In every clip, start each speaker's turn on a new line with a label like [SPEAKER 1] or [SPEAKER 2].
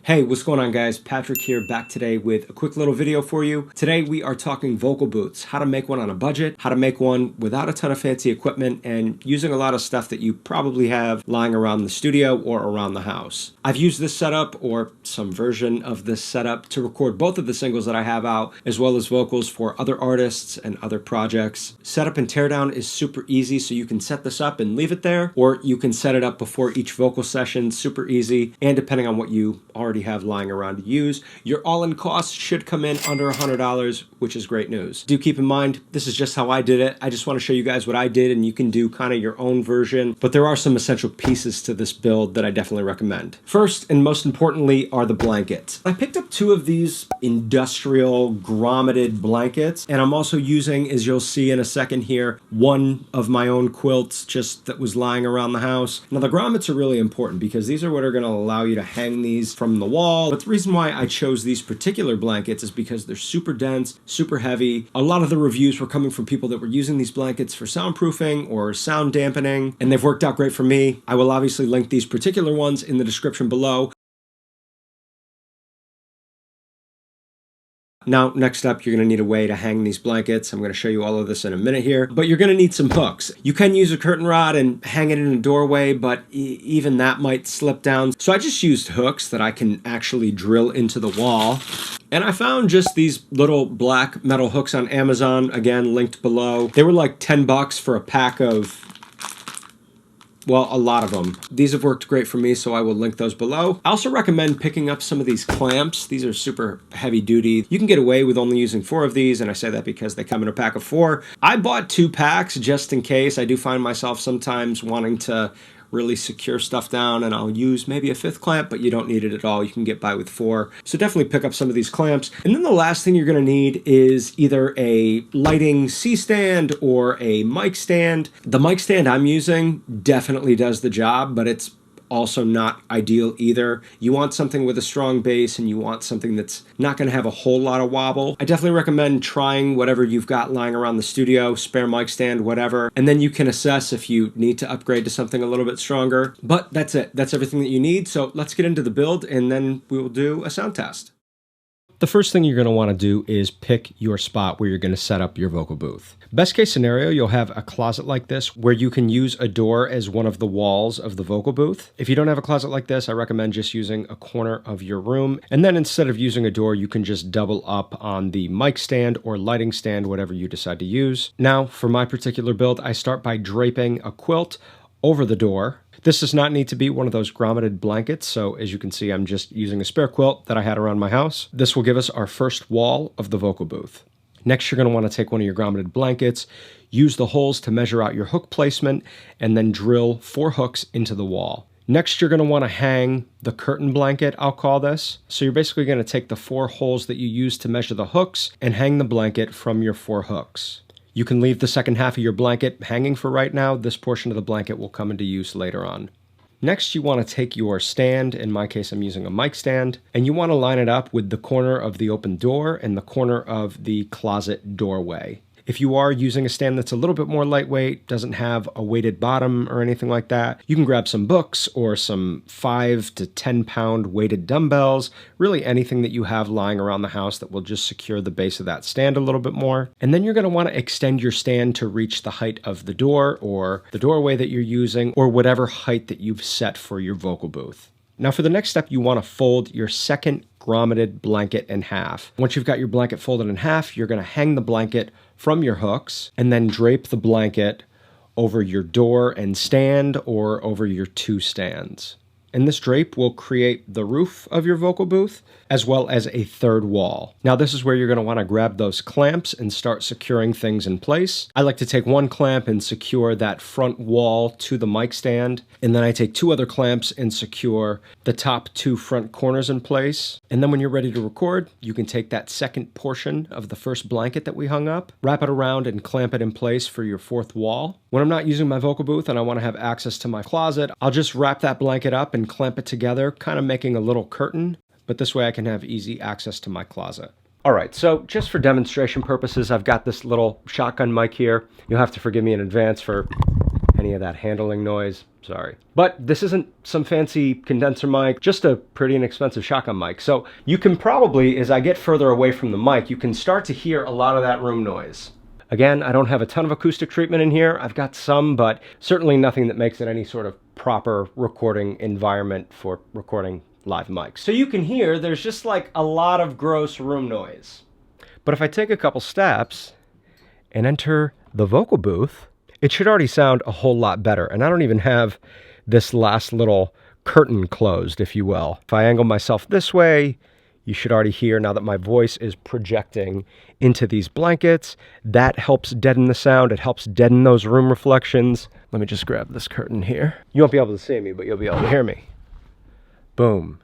[SPEAKER 1] Hey, what's going on guys? Patrick here, back today with a quick little video for you. Today we are talking vocal booths, how to make one on a budget, how to make one without a ton of fancy equipment, and using a lot of stuff that you probably have lying around the studio or around the house. I've used this setup, or some version of this setup, to record both of the singles that I have out, as well as vocals for other artists and other projects. Setup and teardown is super easy, so you can set this up and leave it there, or you can set it up before each vocal session, super easy, and depending on what you already have lying around to use, your all-in cost should come in under $100, which is great news. Do keep in mind, this is just how I did it. I just want to show you guys what I did, and you can do kind of your own version, but there are some essential pieces to this build that I definitely recommend. First, and most importantly, are the blankets. I picked up two of these industrial grommeted blankets, and I'm also using, as you'll see in a second here, one of my own quilts just that was lying around the house. Now the grommets are really important because these are what are going to allow you to hang these from the wall. But the reason why I chose these particular blankets is because they're super dense, super heavy. A lot of the reviews were coming from people that were using these blankets for soundproofing or sound dampening, and they've worked out great for me. I will obviously link these particular ones in the description below. Now, next up, you're going to need a way to hang these blankets. I'm going to show you all of this in a minute here, but you're going to need some hooks. You can use a curtain rod and hang it in a doorway, but even that might slip down. So I just used hooks that I can actually drill into the wall. And I found just these little black metal hooks on Amazon, again, linked below. They were like 10 bucks for a pack of, well, a lot of them. These have worked great for me, so I will link those below. I also recommend picking up some of these clamps. These are super heavy duty. You can get away with only using 4 of these, and I say that because they come in a pack of 4. I bought 2 packs just in case. I do find myself sometimes wanting to really secure stuff down, and I'll use maybe a 5th clamp, but you don't need it at all. You can get by with 4. So definitely pick up some of these clamps. And then the last thing you're going to need is either a lighting C-stand or a mic stand. The mic stand I'm using definitely does the job, but it's also not ideal either. You want something with a strong bass, and you want something that's not going to have a whole lot of wobble. I definitely recommend trying whatever you've got lying around the studio, spare mic stand, whatever, and then you can assess if you need to upgrade to something a little bit stronger. But that's it. That's everything that you need. So let's get into the build, and then we will do a sound test. The first thing you're going to want to do is pick your spot where you're going to set up your vocal booth. Best case scenario, you'll have a closet like this where you can use a door as one of the walls of the vocal booth. If you don't have a closet like this, I recommend just using a corner of your room. And then instead of using a door, you can just double up on the mic stand or lighting stand, whatever you decide to use. Now, for my particular build, I start by draping a quilt over the door. This does not need to be one of those grommeted blankets, so as you can see, I'm just using a spare quilt that I had around my house. This will give us our first wall of the vocal booth. Next, you're going to want to take one of your grommeted blankets, use the holes to measure out your hook placement, and then drill 4 hooks into the wall. Next, you're going to want to hang the curtain blanket, I'll call this. So you're basically going to take the 4 holes that you used to measure the hooks and hang the blanket from your 4 hooks. You can leave the second half of your blanket hanging for right now. This portion of the blanket will come into use later on. Next, you want to take your stand, in my case I'm using a mic stand, and you want to line it up with the corner of the open door and the corner of the closet doorway. If you are using a stand that's a little bit more lightweight, doesn't have a weighted bottom or anything like that, you can grab some books or some 5 to 10 pound weighted dumbbells, really anything that you have lying around the house that will just secure the base of that stand a little bit more. And then you're going to want to extend your stand to reach the height of the door or the doorway that you're using, or whatever height that you've set for your vocal booth. Now for the next step, you want to fold your second grommeted blanket in half. Once you've got your blanket folded in half, you're going to hang the blanket from your hooks and then drape the blanket over your door and stand or over your 2 stands. And this drape will create the roof of your vocal booth as well as a 3rd wall. Now this is where you're going to want to grab those clamps and start securing things in place. I like to take 1 clamp and secure that front wall to the mic stand, and then I take 2 other clamps and secure the top 2 front corners in place. And then when you're ready to record, you can take that second portion of the first blanket that we hung up, wrap it around and clamp it in place for your 4th wall. When I'm not using my vocal booth and I want to have access to my closet, I'll just wrap that blanket up and clamp it together, kind of making a little curtain, but this way I can have easy access to my closet. All right, so just for demonstration purposes, I've got this little shotgun mic here. You'll have to forgive me in advance for any of that handling noise. Sorry. But this isn't some fancy condenser mic, just a pretty inexpensive shotgun mic. So you can probably, as I get further away from the mic, you can start to hear a lot of that room noise. Again, I don't have a ton of acoustic treatment in here. I've got some, but certainly nothing that makes it any sort of proper recording environment for recording live mics. So you can hear there's just like a lot of gross room noise. But if I take a couple steps and enter the vocal booth, it should already sound a whole lot better. And I don't even have this last little curtain closed, if you will. If I angle myself this way, you should already hear now that my voice is projecting into these blankets. That helps deaden the sound. It helps deaden those room reflections. Let me just grab this curtain here. You won't be able to see me, but you'll be able to hear me. Boom.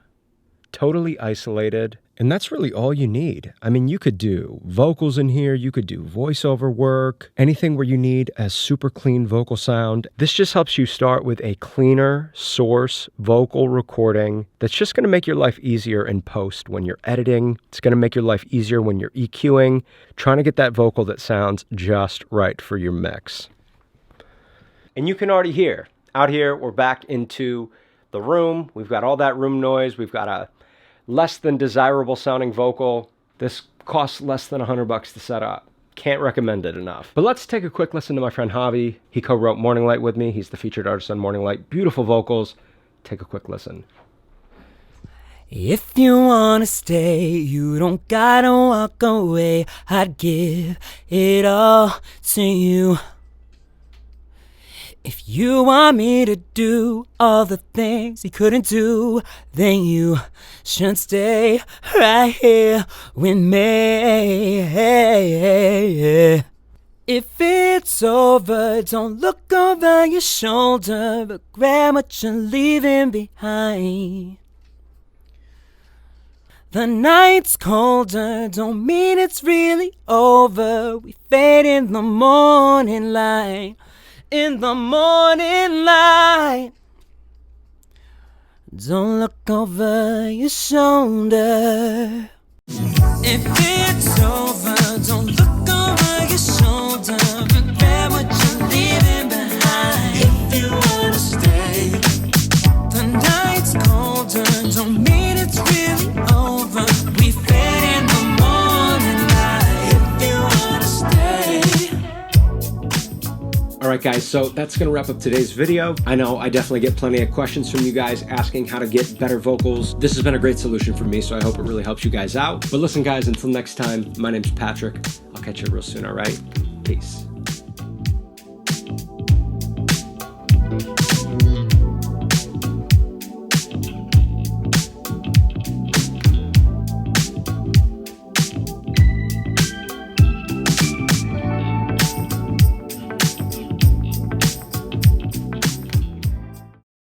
[SPEAKER 1] Totally isolated. And that's really all you need. I mean, you could do vocals in here, you could do voiceover work, anything where you need a super clean vocal sound. This just helps you start with a cleaner source vocal recording that's just gonna make your life easier in post when you're editing. It's gonna make your life easier when you're EQing, trying to get that vocal that sounds just right for your mix. And you can already hear, out here, we're back into the room. We've got all that room noise. We've got a less than desirable sounding vocal. This costs less than $100 to set up. Can't recommend it enough. But let's take a quick listen to my friend Javi. He co-wrote Morning Light with me. He's the featured artist on Morning Light. Beautiful vocals. Take a quick listen.
[SPEAKER 2] If you wanna stay, you don't gotta walk away. I'd give it all to you. If you want me to do all the things you couldn't do, then you should stay right here with me. If it's over, don't look over your shoulder, but grab what you're leaving behind. The night's colder, don't mean it's really over. We fade in the morning light. In the morning light, don't look over your shoulder. If it's over, don't look over your shoulder, but grab what you're leaving behind. If you wanna stay, the night's colder, don't mean it's really over. We fade in the morning light. If you wanna stay.
[SPEAKER 1] Alright guys, so that's going to wrap up today's video. I know I definitely get plenty of questions from you guys asking how to get better vocals. This has been a great solution for me, so I hope it really helps you guys out. But listen guys, until next time, my name's Patrick. I'll catch you real soon, alright? Peace.